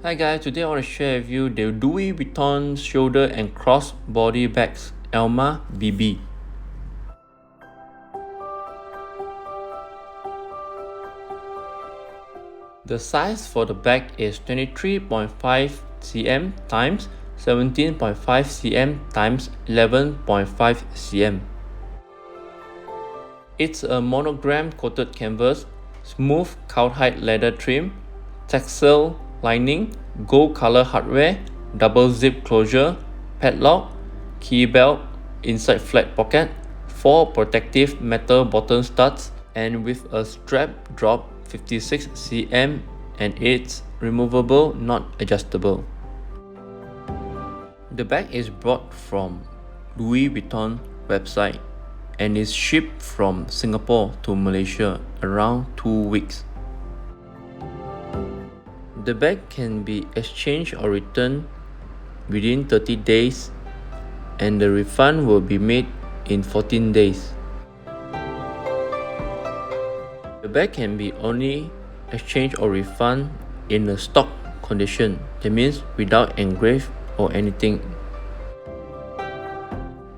Hi guys, today I want to share with you the Louis Vuitton shoulder and crossbody bags ALMA BB. The size for the bag is 23.5 cm times 17.5 cm times 11.5 cm. It's a monogram coated canvas, smooth cowhide leather trim, textile lining, gold color hardware, double zip closure, padlock, key belt, inside flat pocket, 4 protective metal bottom studs, and with a strap drop 56 cm and it's removable, not adjustable. The bag is bought from Louis Vuitton website and is shipped from Singapore to Malaysia around 2 weeks. The bag can be exchanged or returned within 30 days and the refund will be made in 14 days. The bag can be only exchanged or refunded in a stock condition, that means without engrave or anything.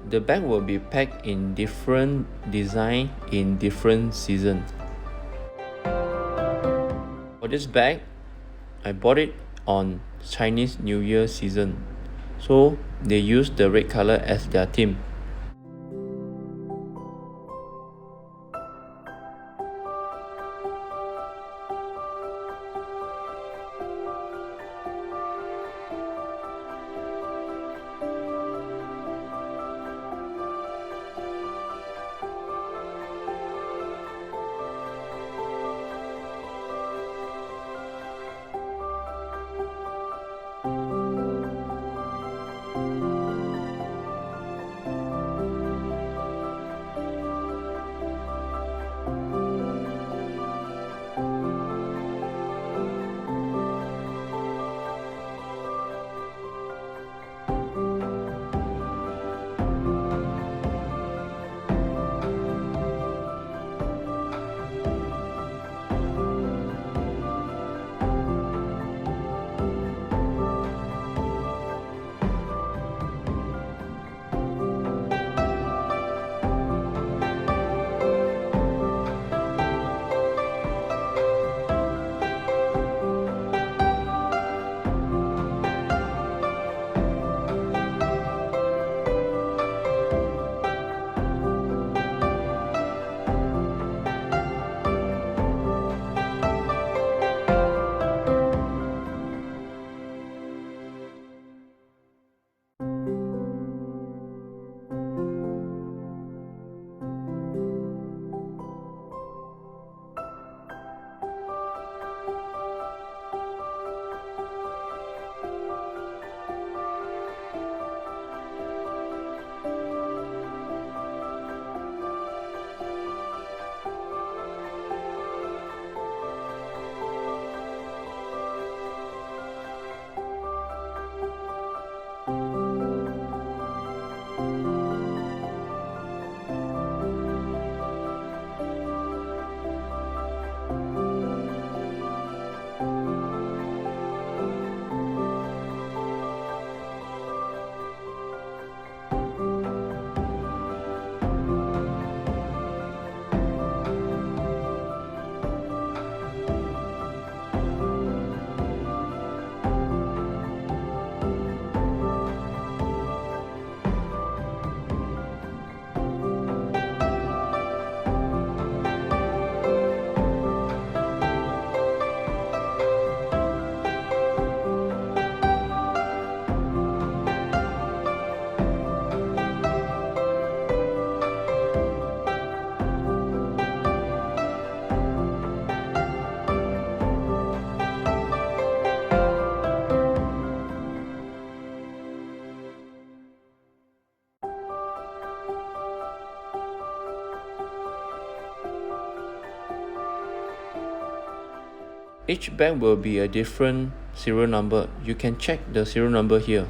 The bag will be packed in different design in different seasons. For this bag, I bought it on Chinese New Year season, so they use the red color as their theme. Each bag will be a different serial number. You can check the serial number here.